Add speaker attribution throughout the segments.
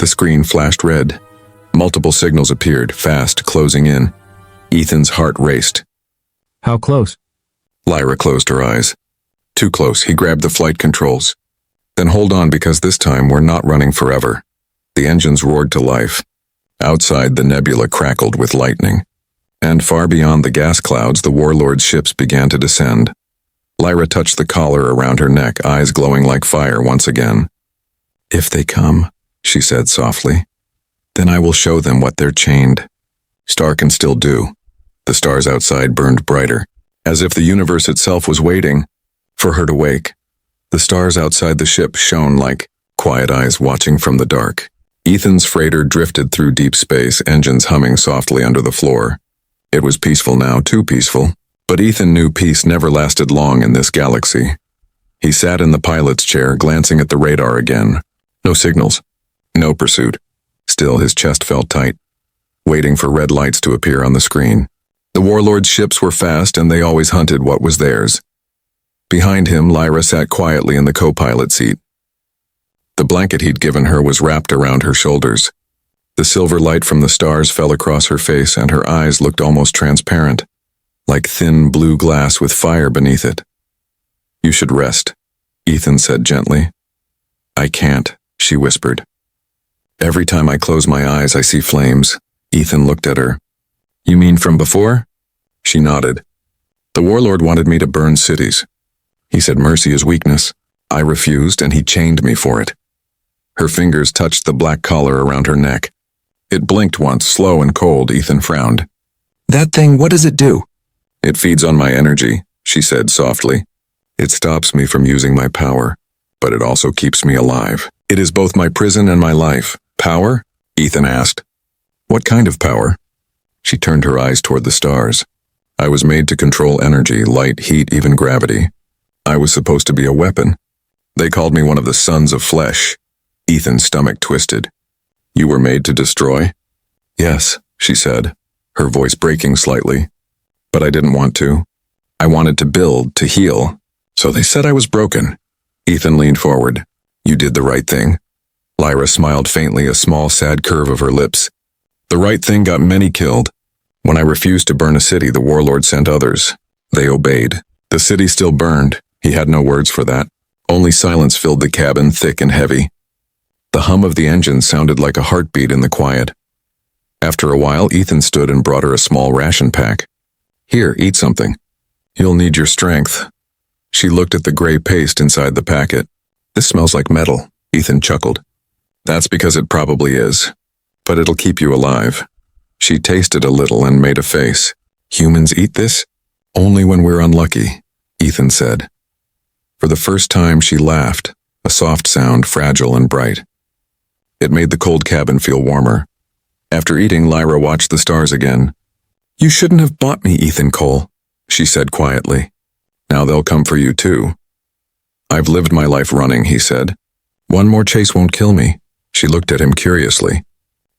Speaker 1: The screen flashed red. Multiple signals appeared, fast, closing in. Ethan's heart raced.
Speaker 2: How close?
Speaker 1: Lyra closed her eyes. Too close, he grabbed the flight controls. Then hold on, because this time we're not running forever. The engines roared to life. Outside, the nebula crackled with lightning. And far beyond the gas clouds, the warlord's ships began to descend. Lyra touched the collar around her neck, eyes glowing like fire once again. "If they come," she said softly, "then I will show them what they're chained." Star can still do. The stars outside burned brighter, as if the universe itself was waiting for her to wake. The stars outside the ship shone like quiet eyes watching from the dark. Ethan's freighter drifted through deep space, engines humming softly under the floor. It was peaceful now, too peaceful. But Ethan knew peace never lasted long in this galaxy. He sat in the pilot's chair, glancing at the radar again. No signals. No pursuit. Still, his chest felt tight, waiting for red lights to appear on the screen. The warlord's ships were fast, and they always hunted what was theirs. Behind him, Lyra sat quietly in the co-pilot seat. The blanket he'd given her was wrapped around her shoulders. The silver light from the stars fell across her face, and her eyes looked almost transparent, like thin blue glass with fire beneath it. "You should rest," Ethan said gently. "I can't," she whispered. "Every time I close my eyes, I see flames." Ethan looked at her. "You mean from before?" She nodded. "The warlord wanted me to burn cities. He said mercy is weakness. I refused, and he chained me for it." Her fingers touched the black collar around her neck. It blinked once, slow and cold. Ethan frowned. "That thing, what does it do?" "It feeds on my energy," she said softly. "It stops me from using my power, but it also keeps me alive. It is both my prison and my life." "Power?" Ethan asked. "What kind of power?" She turned her eyes toward the stars. "I was made to control energy, light, heat, even gravity. I was supposed to be a weapon. They called me one of the sons of flesh." Ethan's stomach twisted. "You were made to destroy?" "Yes," she said, her voice breaking slightly. "But I didn't want to. I wanted to build, to heal. So they said I was broken." Ethan leaned forward. "You did the right thing." Lyra smiled faintly, a small sad curve of her lips. "The right thing got many killed. When I refused to burn a city, the warlord sent others. They obeyed. The city still burned." He had no words for that. Only silence filled the cabin, thick and heavy. The hum of the engine sounded like a heartbeat in the quiet. After a while, Ethan stood and brought her a small ration pack. "Here, eat something. You'll need your strength." She looked at the gray paste inside the packet. "This smells like metal," Ethan chuckled. "That's because it probably is. But it'll keep you alive." She tasted a little and made a face. "Humans eat this?" "Only when we're unlucky," Ethan said. For the first time, she laughed, a soft sound, fragile and bright. It made the cold cabin feel warmer. After eating, Lyra watched the stars again. "You shouldn't have bought me, Ethan Cole," she said quietly. "Now they'll come for you too." "I've lived my life running," he said. "One more chase won't kill me." She looked at him curiously.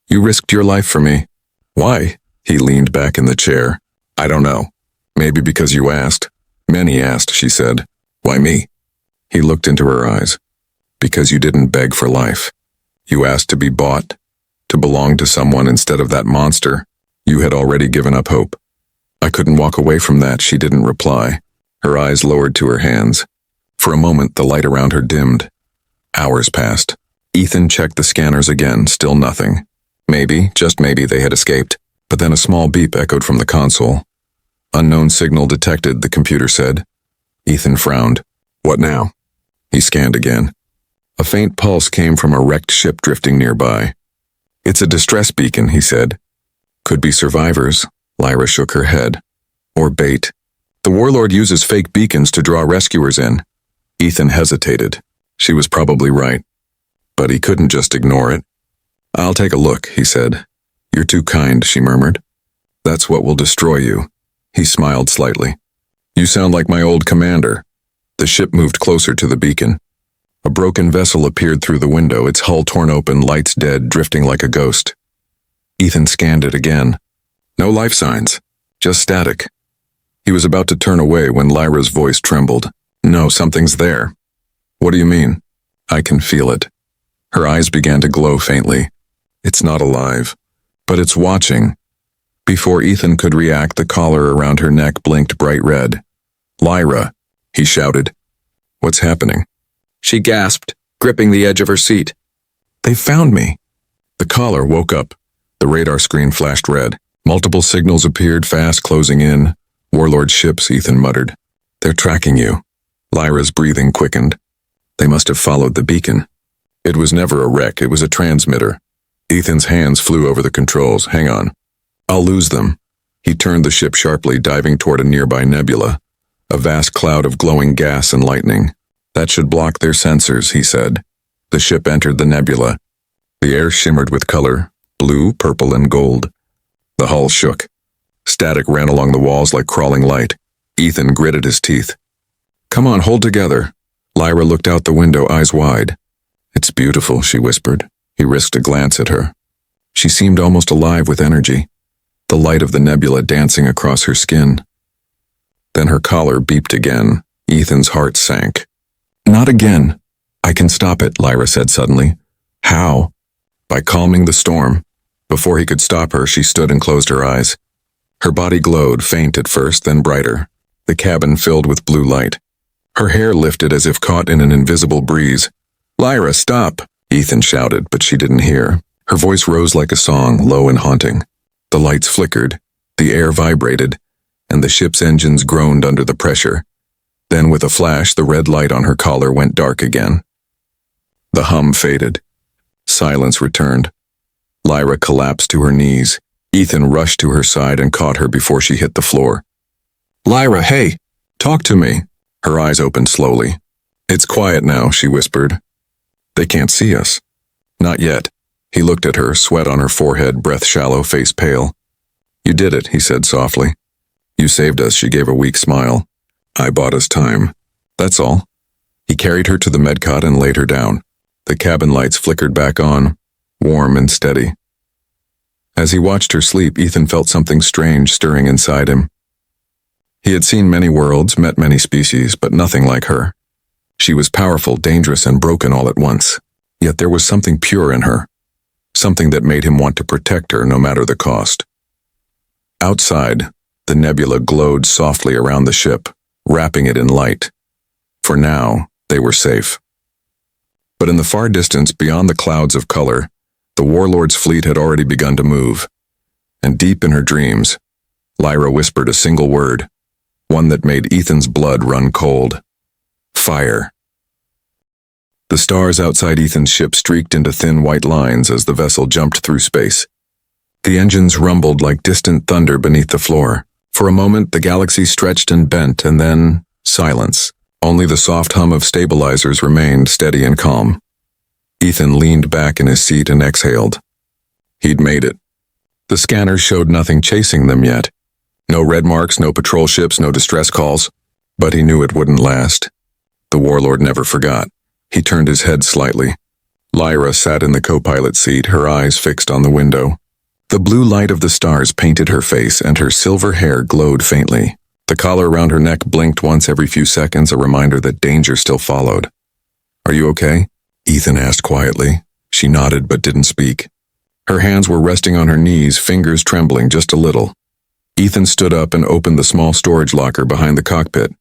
Speaker 1: "You risked your life for me." "Why?" He leaned back in the chair. "I don't know. Maybe because you asked." "Many asked," she said. "Why me?" He looked into her eyes. "Because you didn't beg for life. You asked to be bought, to belong to someone instead of that monster. You had already given up hope." "I couldn't walk away from that," she didn't reply. Her eyes lowered to her hands. For a moment, the light around her dimmed. Hours passed. Ethan checked the scanners again, still nothing. Maybe, just maybe, they had escaped. But then a small beep echoed from the console. "Unknown signal detected," the computer said. Ethan frowned. "What now?" He scanned again. A faint pulse came from a wrecked ship drifting nearby. "It's a distress beacon," he said. "Could be survivors." Lyra shook her head. "Or bait. The warlord uses fake beacons to draw rescuers in." Ethan hesitated. She was probably right. But he couldn't just ignore it. "I'll take a look," he said. "You're too kind," she murmured. "That's what will destroy you." He smiled slightly. "You sound like my old commander." The ship moved closer to the beacon. A broken vessel appeared through the window, its hull torn open, lights dead, drifting like a ghost. Ethan scanned it again. No life signs, just static. He was about to turn away when Lyra's voice trembled. "No, something's there." "What do you mean?" "I can feel it." Her eyes began to glow faintly. It's not alive, but it's watching. Before Ethan could react, the collar around her neck blinked bright red. "Lyra," he shouted. "What's happening?"
Speaker 2: She gasped, gripping the edge of her seat.
Speaker 1: "They found me." The collar woke up. The radar screen flashed red. Multiple signals appeared, fast closing in. "Warlord ships," Ethan muttered. "They're tracking you." Lyra's breathing quickened. They must have followed the beacon. It was never a wreck, it was a transmitter. Ethan's hands flew over the controls. "Hang on. I'll lose them." He turned the ship sharply, diving toward a nearby nebula. A vast cloud of glowing gas and lightning. "That should block their sensors," he said. The ship entered the nebula. The air shimmered with color, blue, purple, and gold. The hull shook. Static ran along the walls like crawling light. Ethan gritted his teeth. "Come on, hold together." Lyra looked out the window, eyes wide. "It's beautiful," she whispered. He risked a glance at her. She seemed almost alive with energy, the light of the nebula dancing across her skin. Then her collar beeped again. Ethan's heart sank. "Not again." "I can stop it," Lyra said suddenly. "How?" "By calming the storm." Before he could stop her, she stood and closed her eyes. Her body glowed, faint at first, then brighter. The cabin filled with blue light. Her hair lifted as if caught in an invisible breeze. "Lyra, stop!" Ethan shouted, but she didn't hear. Her voice rose like a song, low and haunting. The lights flickered, the air vibrated, and the ship's engines groaned under the pressure. Then with a flash, the red light on her collar went dark again. The hum faded. Silence returned. Lyra collapsed to her knees. Ethan rushed to her side and caught her before she hit the floor. "Lyra, hey! Talk to me!" Her eyes opened slowly. "It's quiet now," she whispered. "They can't see us." "Not yet." He looked at her, sweat on her forehead, breath shallow, face pale. "You did it," he said softly. "You saved us," she gave a weak smile. "I bought us time. That's all." He carried her to the medcot and laid her down. The cabin lights flickered back on, warm and steady. As he watched her sleep, Ethan felt something strange stirring inside him. He had seen many worlds, met many species, but nothing like her. She was powerful, dangerous, and broken all at once. Yet there was something pure in her. Something that made him want to protect her no matter the cost. Outside, the nebula glowed softly around the ship, wrapping it in light. For now, they were safe. But in the far distance, beyond the clouds of color, the warlord's fleet had already begun to move. And deep in her dreams, Lyra whispered a single word, one that made Ethan's blood run cold. Fire. The stars outside Ethan's ship streaked into thin white lines as the vessel jumped through space. The engines rumbled like distant thunder beneath the floor. For a moment, the galaxy stretched and bent, and then silence. Only the soft hum of stabilizers remained steady and calm. Ethan leaned back in his seat and exhaled. He'd made it. The scanners showed nothing chasing them yet. No red marks, no patrol ships, no distress calls. But he knew it wouldn't last. The warlord never forgot. He turned his head slightly. Lyra sat in the co-pilot seat, her eyes fixed on the window. The blue light of the stars painted her face, and her silver hair glowed faintly. The collar around her neck blinked once every few seconds, a reminder that danger still followed. "Are you okay?" Ethan asked quietly. She nodded but didn't speak. Her hands were resting on her knees, fingers trembling just a little. Ethan stood up and opened the small storage locker behind the cockpit.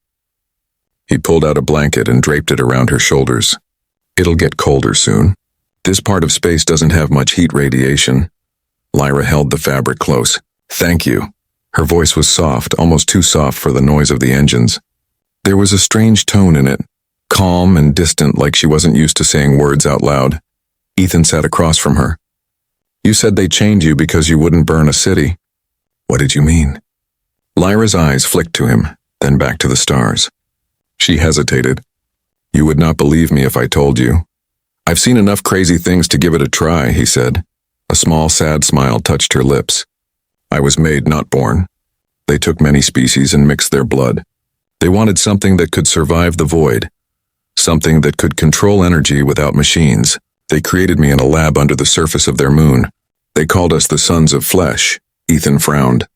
Speaker 1: He pulled out a blanket and draped it around her shoulders. "It'll get colder soon. This part of space doesn't have much heat radiation." Lyra held the fabric close. "Thank you." Her voice was soft, almost too soft for the noise of the engines. There was a strange tone in it, calm and distant, like she wasn't used to saying words out loud. Ethan sat across from her. "You said they chained you because you wouldn't burn a city." "What did you mean?" Lyra's eyes flicked to him, then back to the stars. She hesitated. "You would not believe me if I told you." "I've seen enough crazy things to give it a try," he said. A small, sad smile touched her lips. "I was made, not born. They took many species and mixed their blood. They wanted something that could survive the void, something that could control energy without machines. They created me in a lab under the surface of their moon. They called us the Sons of Flesh." Ethan frowned.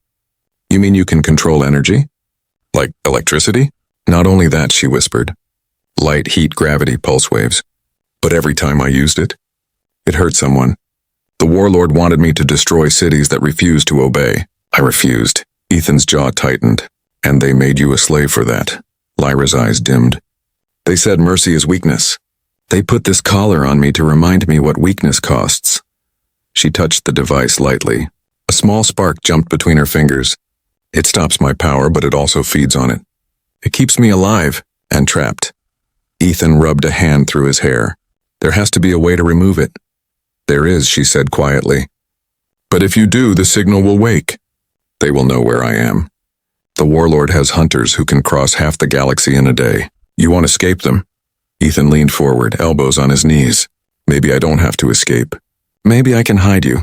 Speaker 1: "You mean you can control energy? Like electricity?" "Not only that," she whispered. "Light, heat, gravity, pulse waves. But every time I used it, it hurt someone. The warlord wanted me to destroy cities that refused to obey. I refused. Ethan's jaw tightened. And they made you a slave for that. Lyra's eyes dimmed. They said mercy is weakness. They put this collar on me to remind me what weakness costs. She touched the device lightly. A small spark jumped between her fingers. It stops my power, but it also feeds on it. It keeps me alive and trapped. Ethan rubbed a hand through his hair. There has to be a way to remove it. There is, she said quietly. But if you do, the signal will wake. They will know where I am. The warlord has hunters who can cross half the galaxy in a day. You won't escape them. Ethan leaned forward, elbows on his knees. Maybe I don't have to escape. Maybe I can hide you.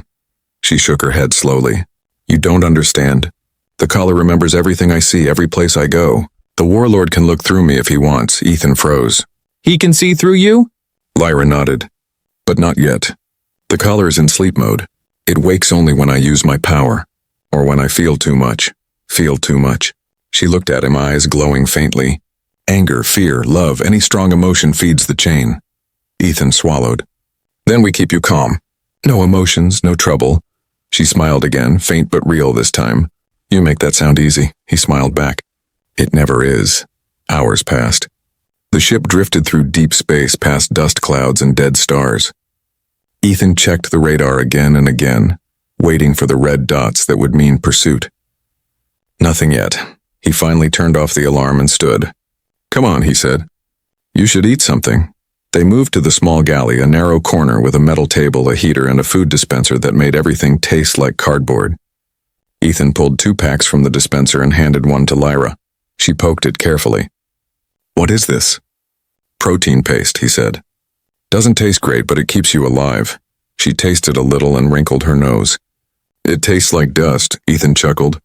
Speaker 1: She shook her head slowly. You don't understand. The collar remembers everything I see, every place I go. The warlord can look through me if he wants. Ethan froze.
Speaker 2: He can see through you?
Speaker 1: Lyra nodded. But not yet. The collar is in sleep mode. It wakes only when I use my power. Or when I feel too much. Feel too much. She looked at him, eyes glowing faintly. Anger, fear, love, any strong emotion feeds the chain. Ethan swallowed. Then we keep you calm. No emotions, no trouble. She smiled again, faint but real this time. You make that sound easy, he smiled back. It never is. Hours passed. The ship drifted through deep space past dust clouds and dead stars. Ethan checked the radar again and again, waiting for the red dots that would mean pursuit. Nothing yet. He finally turned off the alarm and stood. Come on, he said. You should eat something. They moved to the small galley, a narrow corner with a metal table, a heater, and a food dispenser that made everything taste like cardboard. Ethan pulled 2 packs from the dispenser and handed one to Lyra. She poked it carefully. What is this? Protein paste, he said. Doesn't taste great, but it keeps you alive. She tasted a little and wrinkled her nose. It tastes like dust, Ethan chuckled.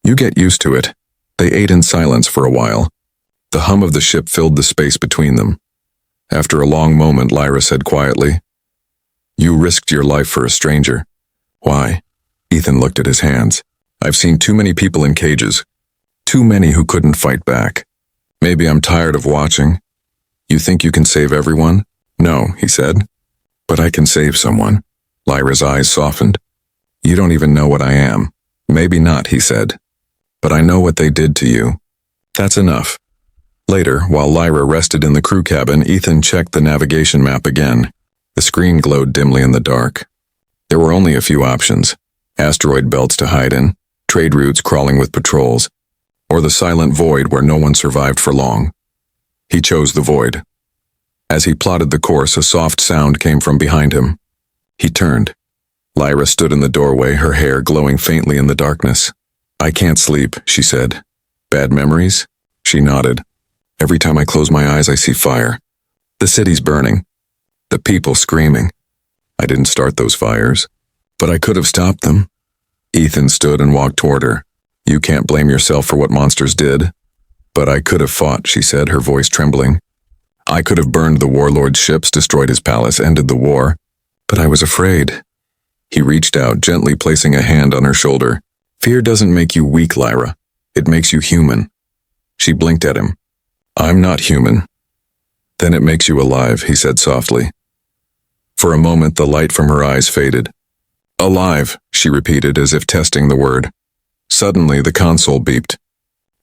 Speaker 1: You get used to it. They ate in silence for a while. The hum of the ship filled the space between them. After a long moment, Lyra said quietly, You risked your life for a stranger. Why? Ethan looked at his hands. I've seen too many people in cages. Too many who couldn't fight back. Maybe I'm tired of watching. You think you can save everyone? No, he said. But I can save someone. Lyra's eyes softened. You don't even know what I am. Maybe not, he said. But I know what they did to you. That's enough. Later, while Lyra rested in the crew cabin, Ethan checked the navigation map again. The screen glowed dimly in the dark. There were only a few options. Asteroid belts to hide in, trade routes crawling with patrols, or the silent void where no one survived for long. He chose the void. As he plotted the course, a soft sound came from behind him. He turned. Lyra stood in the doorway, her hair glowing faintly in the darkness. I can't sleep, she said. Bad memories? She nodded. Every time I close my eyes, I see fire. The city's burning. The people screaming. I didn't start those fires, but I could have stopped them. Ethan stood and walked toward her. You can't blame yourself for what monsters did. But I could have fought, she said, her voice trembling. I could have burned the warlord's ships, destroyed his palace, ended the war. But I was afraid. He reached out, gently placing a hand on her shoulder. Fear doesn't make you weak, Lyra. It makes you human. She blinked at him. I'm not human. Then it makes you alive, he said softly. For a moment, the light from her eyes faded. Alive, she repeated as if testing the word. Suddenly, the console beeped.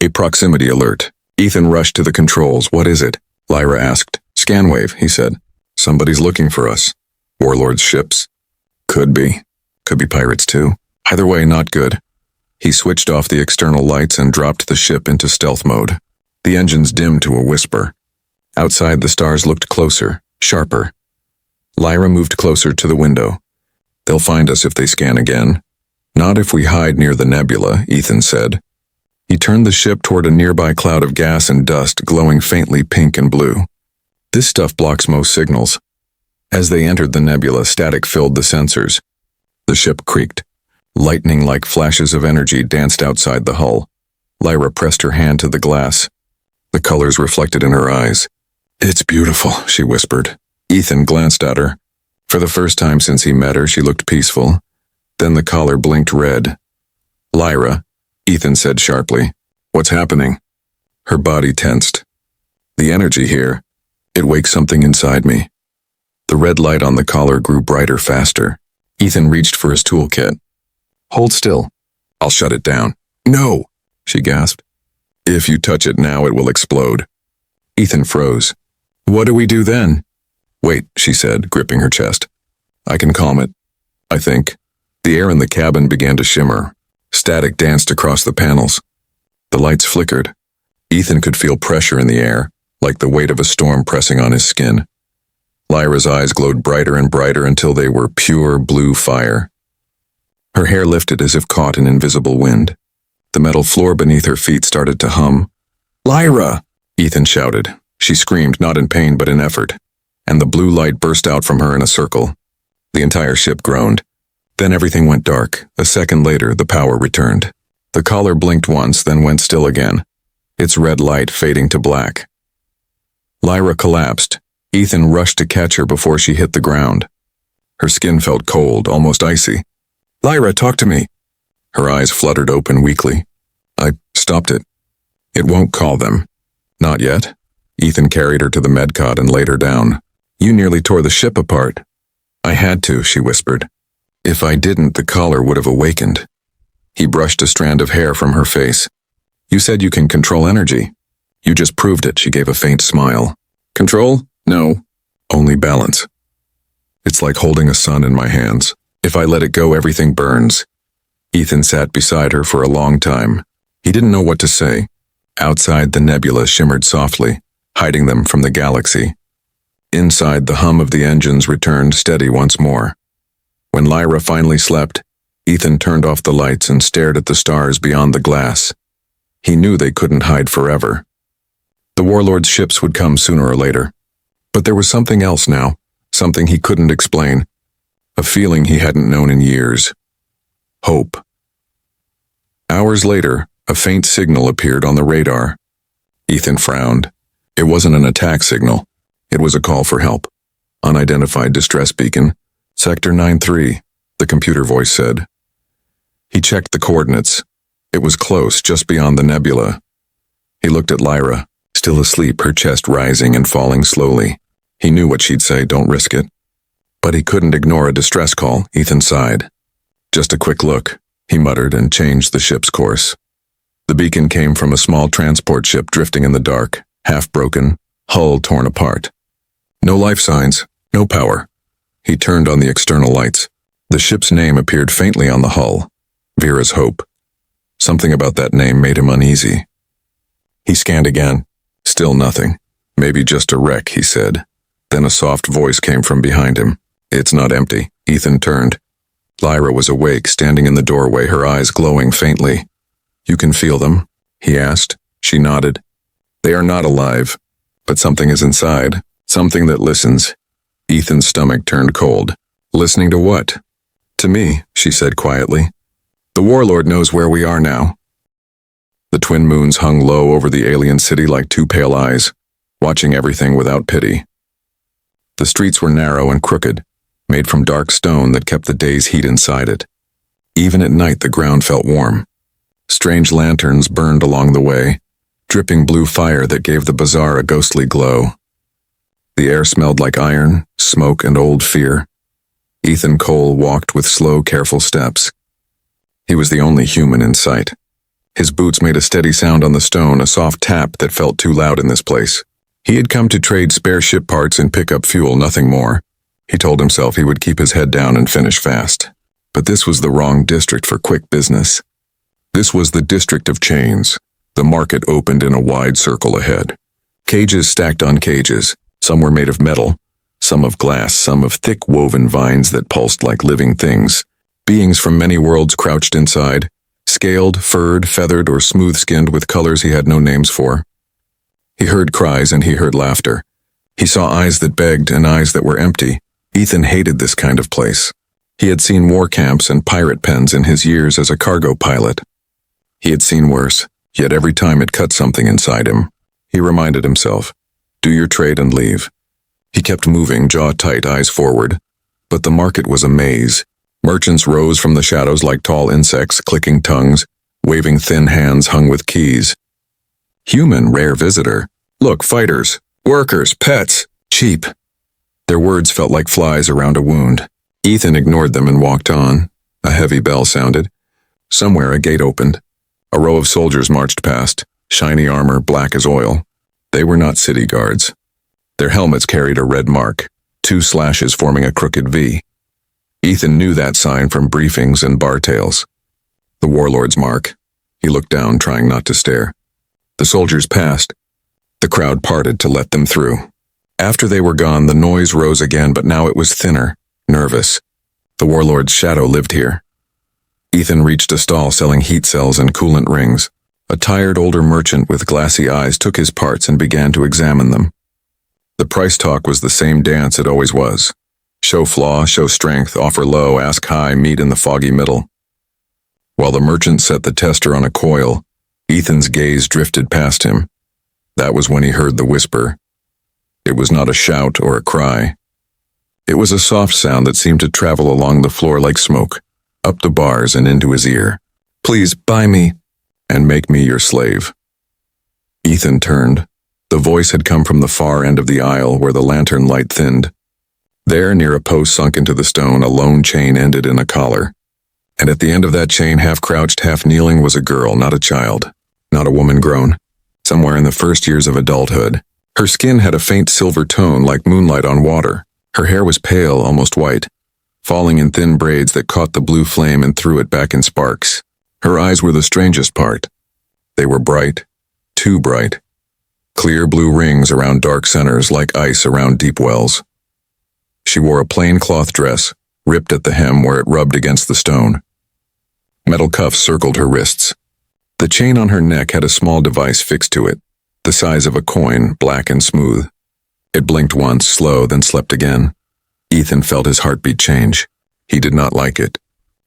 Speaker 1: A proximity alert. Ethan rushed to the controls. What is it? Lyra asked. Scanwave, he said. Somebody's looking for us. Warlord's ships? Could be. Could be pirates too. Either way, not good. He switched off the external lights and dropped the ship into stealth mode. The engines dimmed to a whisper. Outside, the stars looked closer, sharper. Lyra moved closer to the window. They'll find us if they scan again. Not if we hide near the nebula, Ethan said. He turned the ship toward a nearby cloud of gas and dust, glowing faintly pink and blue. This stuff blocks most signals. As they entered the nebula, static filled the sensors. The ship creaked. Lightning-like flashes of energy danced outside the hull. Lyra pressed her hand to the glass. The colors reflected in her eyes. It's beautiful, she whispered. Ethan glanced at her. For the first time since he met her, she looked peaceful. Then the collar blinked red. Lyra, Ethan said sharply. What's happening? Her body tensed. The energy here, it wakes something inside me. The red light on the collar grew brighter faster. Ethan reached for his toolkit. Hold still. I'll shut it down. No, she gasped. If you touch it now, it will explode. Ethan froze. What do we do then? Wait, she said, gripping her chest. I can calm it, I think. The air in the cabin began to shimmer. Static danced across the panels. The lights flickered. Ethan could feel pressure in the air, like the weight of a storm pressing on his skin. Lyra's eyes glowed brighter and brighter until they were pure blue fire. Her hair lifted as if caught in invisible wind. The metal floor beneath her feet started to hum. Lyra! Ethan shouted. She screamed, not in pain but in effort, and the blue light burst out from her in a circle. The entire ship groaned. Then everything went dark. A second later, the power returned. The collar blinked once, then went still again, its red light fading to black. Lyra collapsed. Ethan rushed to catch her before she hit the ground. Her skin felt cold, almost icy. Lyra, talk to me. Her eyes fluttered open weakly. I stopped it. It won't call them. Not yet. Ethan carried her to the medcot and laid her down. You nearly tore the ship apart. I had to, she whispered. If I didn't, the collar would have awakened. He brushed a strand of hair from her face. You said you can control energy. You just proved it, she gave a faint smile. Control? No. Only balance. It's like holding a sun in my hands. If I let it go, everything burns. Ethan sat beside her for a long time. He didn't know what to say. Outside, the nebula shimmered softly, hiding them from the galaxy. Inside, the hum of the engines returned steady once more. When Lyra finally slept, Ethan turned off the lights and stared at the stars beyond the glass. He knew they couldn't hide forever. The warlord's ships would come sooner or later. But there was something else now, something he couldn't explain, a feeling he hadn't known in years. Hope. Hours later, a faint signal appeared on the radar. Ethan frowned. It wasn't an attack signal. It was a call for help. Unidentified distress beacon. Sector 9-3, the computer voice said. He checked the coordinates. It was close, just beyond the nebula. He looked at Lyra, still asleep, her chest rising and falling slowly. He knew what she'd say, don't risk it. But he couldn't ignore a distress call. Ethan sighed. Just a quick look, he muttered and changed the ship's course. The beacon came from a small transport ship drifting in the dark, half broken, hull torn apart. No life signs, no power. He turned on the external lights. The ship's name appeared faintly on the hull. Vera's Hope. Something about that name made him uneasy. He scanned again. Still nothing. Maybe just a wreck, he said. Then a soft voice came from behind him. It's not empty. Ethan turned. Lyra was awake, standing in the doorway, her eyes glowing faintly. You can feel them? He asked. She nodded. They are not alive, but something is inside, something that listens. Ethan's stomach turned cold. Listening to what? To me, she said quietly. The warlord knows where we are now. The twin moons hung low over the alien city like two pale eyes, watching everything without pity. The streets were narrow and crooked, made from dark stone that kept the day's heat inside it. Even at night, the ground felt warm. Strange lanterns burned along the way, dripping blue fire that gave the bazaar a ghostly glow. The air smelled like iron, smoke, and old fear. Ethan Cole walked with slow, careful steps. He was the only human in sight. His boots made a steady sound on the stone, a soft tap that felt too loud in this place. He had come to trade spare ship parts and pick up fuel, nothing more. He told himself he would keep his head down and finish fast. But this was the wrong district for quick business. This was the district of chains. The market opened in a wide circle ahead. Cages stacked on cages. Some were made of metal, some of glass, some of thick woven vines that pulsed like living things. Beings from many worlds crouched inside, scaled, furred, feathered, or smooth-skinned with colors he had no names for. He heard cries and he heard laughter. He saw eyes that begged and eyes that were empty. Ethan hated this kind of place. He had seen war camps and pirate pens in his years as a cargo pilot. He had seen worse, yet every time it cut something inside him. He reminded himself, do your trade and leave. He kept moving, jaw tight, eyes forward. But the market was a maze. Merchants rose from the shadows like tall insects, clicking tongues, waving thin hands hung with keys. Human, rare visitor. Look, fighters, workers, pets, cheap. Their words felt like flies around a wound. Ethan ignored them and walked on. A heavy bell sounded. Somewhere a gate opened. A row of soldiers marched past, shiny armor black as oil. They were not city guards. Their helmets carried a red mark, 2 slashes forming a crooked V. Ethan knew that sign from briefings and bar tales. The warlord's mark. He looked down, trying not to stare. The soldiers passed. The crowd parted to let them through. After they were gone, the noise rose again, but now it was thinner, nervous. The warlord's shadow lived here. Ethan reached a stall selling heat cells and coolant rings. A tired older merchant with glassy eyes took his parts and began to examine them. The price talk was the same dance it always was. Show flaw, show strength, offer low, ask high, meet in the foggy middle. While the merchant set the tester on a coil, Ethan's gaze drifted past him. That was when he heard the whisper. It was not a shout or a cry. It was a soft sound that seemed to travel along the floor like smoke, up the bars and into his ear. "Please buy me, and make me your slave." Ethan turned. The voice had come from the far end of the aisle where the lantern light thinned. There, near a post sunk into the stone, a lone chain ended in a collar. And at the end of that chain, half crouched, half kneeling, was a girl, not a child, not a woman grown, somewhere in the first years of adulthood. Her skin had a faint silver tone like moonlight on water. Her hair was pale, almost white, falling in thin braids that caught the blue flame and threw it back in sparks. Her eyes were the strangest part. They were bright, too bright. Clear blue rings around dark centers like ice around deep wells. She wore a plain cloth dress, ripped at the hem where it rubbed against the stone. Metal cuffs circled her wrists. The chain on her neck had a small device fixed to it, the size of a coin, black and smooth. It blinked once, slow, then slept again. Ethan felt his heartbeat change. He did not like it.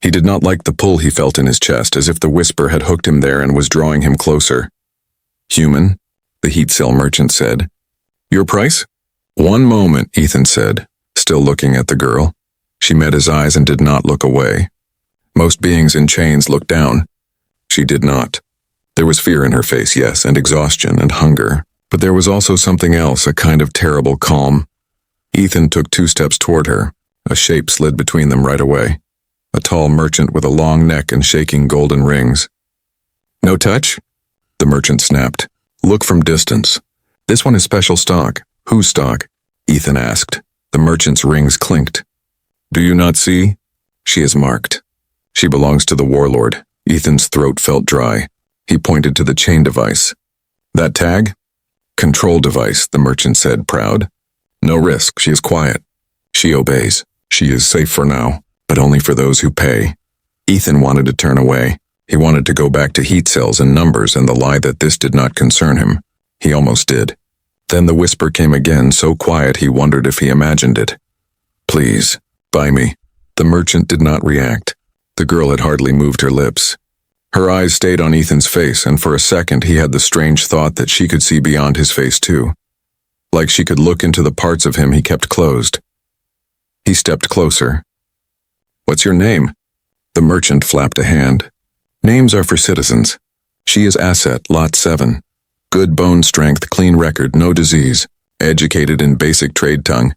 Speaker 1: He did not like the pull he felt in his chest, as if the whisper had hooked him there and was drawing him closer. "Human," the heat cell merchant said. "Your price?" "1 moment," Ethan said, still looking at the girl. She met his eyes and did not look away. Most beings in chains look down. She did not. There was fear in her face, yes, and exhaustion and hunger, but there was also something else, a kind of terrible calm. Ethan took 2 steps toward her. A shape slid between them right away. A tall merchant with a long neck and shaking golden rings. "No touch?" The merchant snapped. "Look from distance. This one is special stock." "Whose stock?" Ethan asked. The merchant's rings clinked. "Do you not see? She is marked. She belongs to the warlord." Ethan's throat felt dry. He pointed to the chain device. "That tag?" "Control device," the merchant said, proud. "No risk. She is quiet. She obeys. She is safe for now, but only for those who pay." Ethan wanted to turn away. He wanted to go back to heat cells and numbers and the lie that this did not concern him. He almost did. Then the whisper came again, so quiet he wondered if he imagined it. "Please, buy me." The merchant did not react. The girl had hardly moved her lips. Her eyes stayed on Ethan's face, and for a second he had the strange thought that she could see beyond his face too. Like she could look into the parts of him he kept closed. He stepped closer. "What's your name?" The merchant flapped a hand. "Names are for citizens. She is asset, lot 7. Good bone strength, clean record, no disease. Educated in basic trade tongue.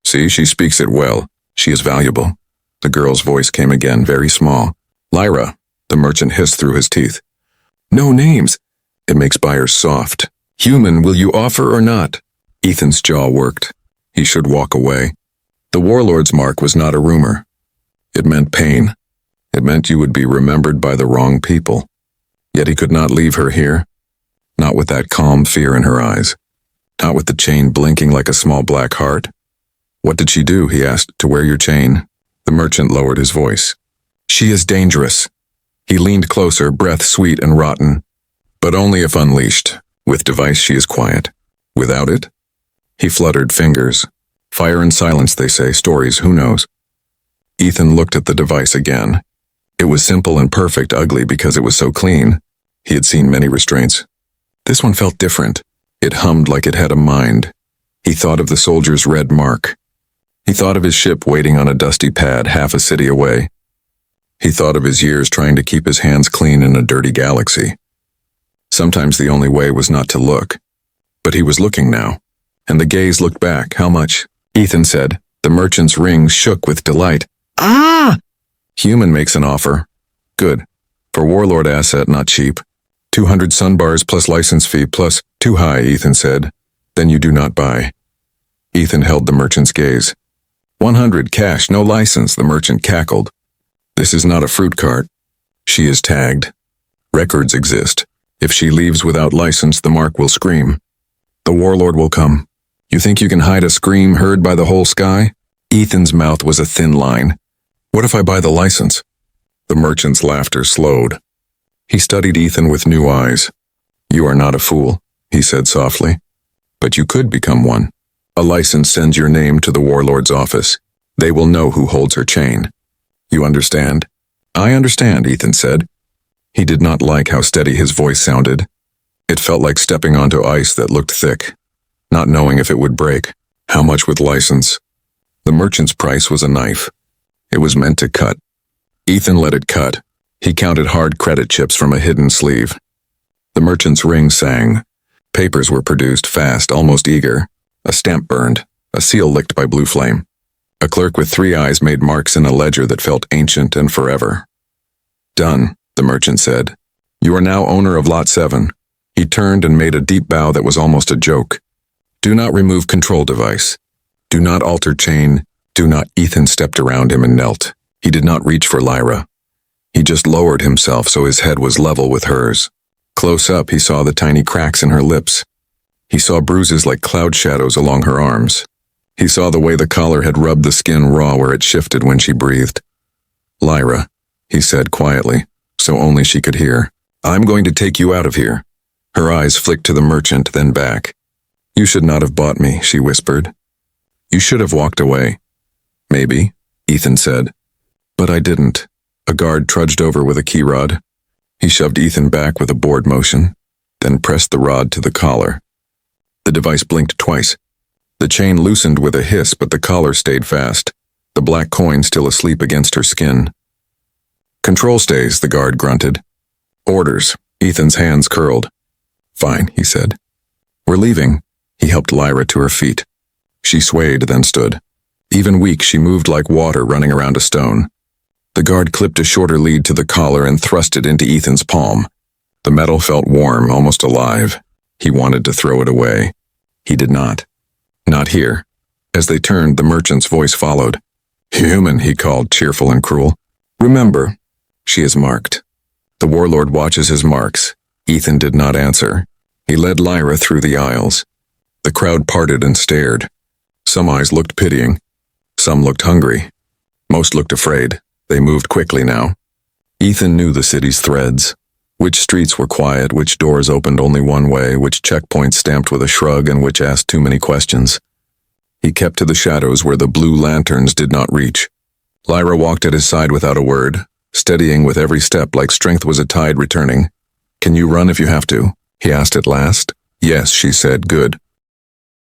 Speaker 1: See, she speaks it well. She is valuable." The girl's voice came again, very small. "Lyra," the merchant hissed through his teeth. "No names." It makes buyers soft. "Human, will you offer or not?" Ethan's jaw worked. He should walk away. The warlord's mark was not a rumor. It meant pain. It meant you would be remembered by the wrong people. Yet he could not leave her here. Not with that calm fear in her eyes. Not with the chain blinking like a small black heart. "What did she do?" he asked, "to wear your chain?" The merchant lowered his voice. "She is dangerous." He leaned closer, breath sweet and rotten. "But only if unleashed. With device she is quiet. Without it?" He fluttered fingers. Fire and silence, they say. Stories, who knows? Ethan looked at the device again. It was simple and perfect, ugly because it was so clean. He had seen many restraints. This one felt different. It hummed like it had a mind. He thought of the soldier's red mark. He thought of his ship waiting on a dusty pad half a city away. He thought of his years trying to keep his hands clean in a dirty galaxy. Sometimes the only way was not to look. But he was looking now. And the gaze looked back. "How much?" Ethan said. The merchant's rings shook with delight.
Speaker 2: Ah!
Speaker 1: Human makes an offer. Good. For warlord asset, not cheap. 200 sunbars plus license fee plus too high, Ethan said. Then you do not buy. Ethan held the merchant's gaze. 100 cash, no license, the merchant cackled. This is not a fruit cart. She is tagged. Records exist. If she leaves without license, the mark will scream. The warlord will come. You think you can hide a scream heard by the whole sky? Ethan's mouth was a thin line. What if I buy the license? The merchant's laughter slowed. He studied Ethan with new eyes. You are not a fool, he said softly. But you could become one. A license sends your name to the warlord's office. They will know who holds her chain. You understand? I understand, Ethan said. He did not like how steady his voice sounded. It felt like stepping onto ice that looked thick, not knowing if it would break. How much with license? The merchant's price was a knife. It was meant to cut. Ethan let it cut. He counted hard credit chips from a hidden sleeve. The merchant's ring sang. Papers were produced fast, almost eager. A stamp burned, a seal licked by blue flame. A clerk with 3 eyes made marks in a ledger that felt ancient and forever. Done, the merchant said. You are now owner of Lot 7. He turned and made a deep bow that was almost a joke. Do not remove control device. Do not alter chain. Do not. Ethan stepped around him and knelt. He did not reach for Lyra. He just lowered himself so his head was level with hers. Close up, he saw the tiny cracks in her lips. He saw bruises like cloud shadows along her arms. He saw the way the collar had rubbed the skin raw where it shifted when she breathed. Lyra, he said quietly, so only she could hear. I'm going to take you out of here. Her eyes flicked to the merchant, then back. You should not have bought me, she whispered. You should have walked away. Maybe, Ethan said. But I didn't. A guard trudged over with a key rod. He shoved Ethan back with a bored motion, then pressed the rod to the collar. The device blinked twice. The chain loosened with a hiss, but the collar stayed fast, the black coin still asleep against her skin. Control stays, the guard grunted. Orders. Ethan's hands curled. Fine, he said. We're leaving. He helped Lyra to her feet. She swayed, then stood. Even weak, she moved like water running around a stone. The guard clipped a shorter lead to the collar and thrust it into Ethan's palm. The metal felt warm, almost alive. He wanted to throw it away. He did not. Not here. As they turned, the merchant's voice followed. Human, he called, cheerful and cruel. Remember, she is marked. The warlord watches his marks. Ethan did not answer. He led Lyra through the aisles. The crowd parted and stared. Some eyes looked pitying. Some looked hungry. Most looked afraid. They moved quickly now. Ethan knew the city's threads. Which streets were quiet, which doors opened only one way, which checkpoints stamped with a shrug, and which asked too many questions. He kept to the shadows where the blue lanterns did not reach. Lyra walked at his side without a word, steadying with every step like strength was a tide returning. Can you run if you have to? He asked at last. Yes, she said. Good.